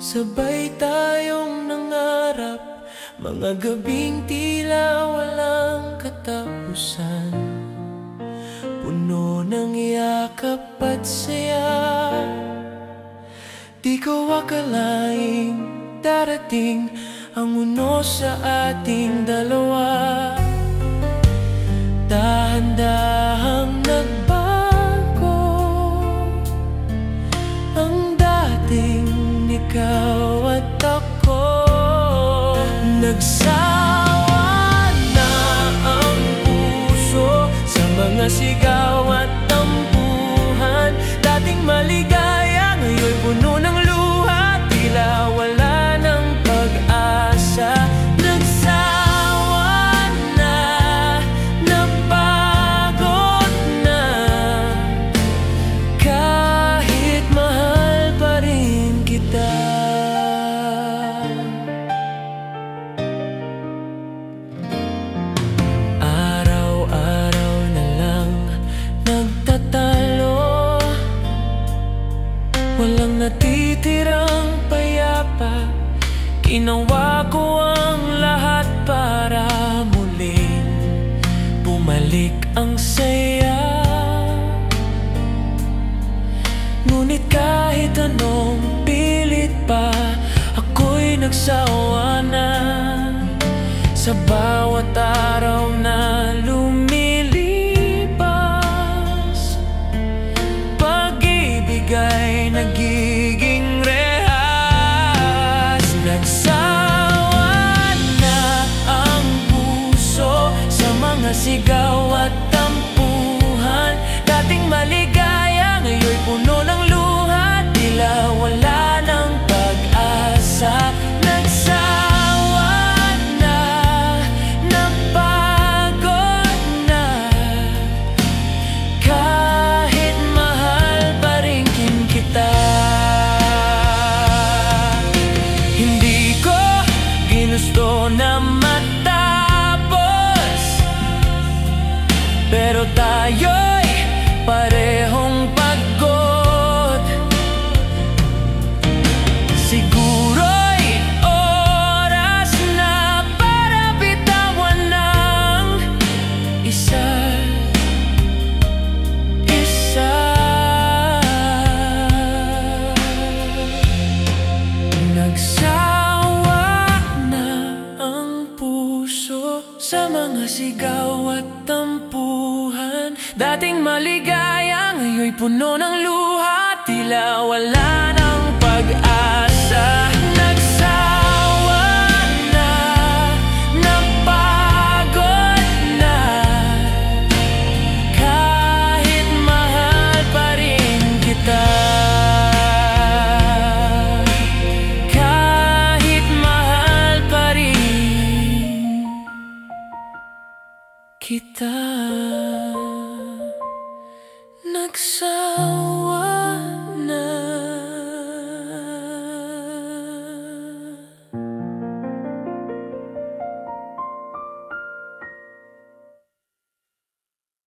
Sabay tayong nangarap, mga gabing tila walang katapusan, puno ng yakap at saya. Di ko akalaing darating ang unos sa ating dalawa. Dahan-dahang nagbago ang dating ikaw at ako. Nagsawa na ang puso sa mga sigaw at tampuhan. Dating maligaya, ngayon'y puno ng luha, tila wala ng pag-asa. Nagsawa na, napagod na, kahit mahal pa rin kita. Araw-araw na lang nagtatalo, walang natitirang payapa. Ginawa ko ang lahat para muling bumalik ang saya. Ngunit kahit anong pilit pa, ako'y nagsawa na. Sa bawat araw na lumilipas, pag-ibig ay nagiging rehas. Nagsawa na ang puso sa mga sigaw at tampuhan. Dating maligaya, ngayon'y puno ng luha, tila wala ng pag-asa. Nagsawa na, napagod na, kahit mahal pa rin kita. Hindi ko ginusto na matapos, pero tayo'y parehong pagod. Siguro'y oras na para bitawan ng isa't isa. Nagsawa na ang puso sa mga sigaw at tampuhan. Dating maligaya, ngayon'y puno ng luha, tila wala ng pag-asa. Nagsawa na, napagod na, kahit mahal pa rin kita. Kahit mahal pa rin kita. Nagsawa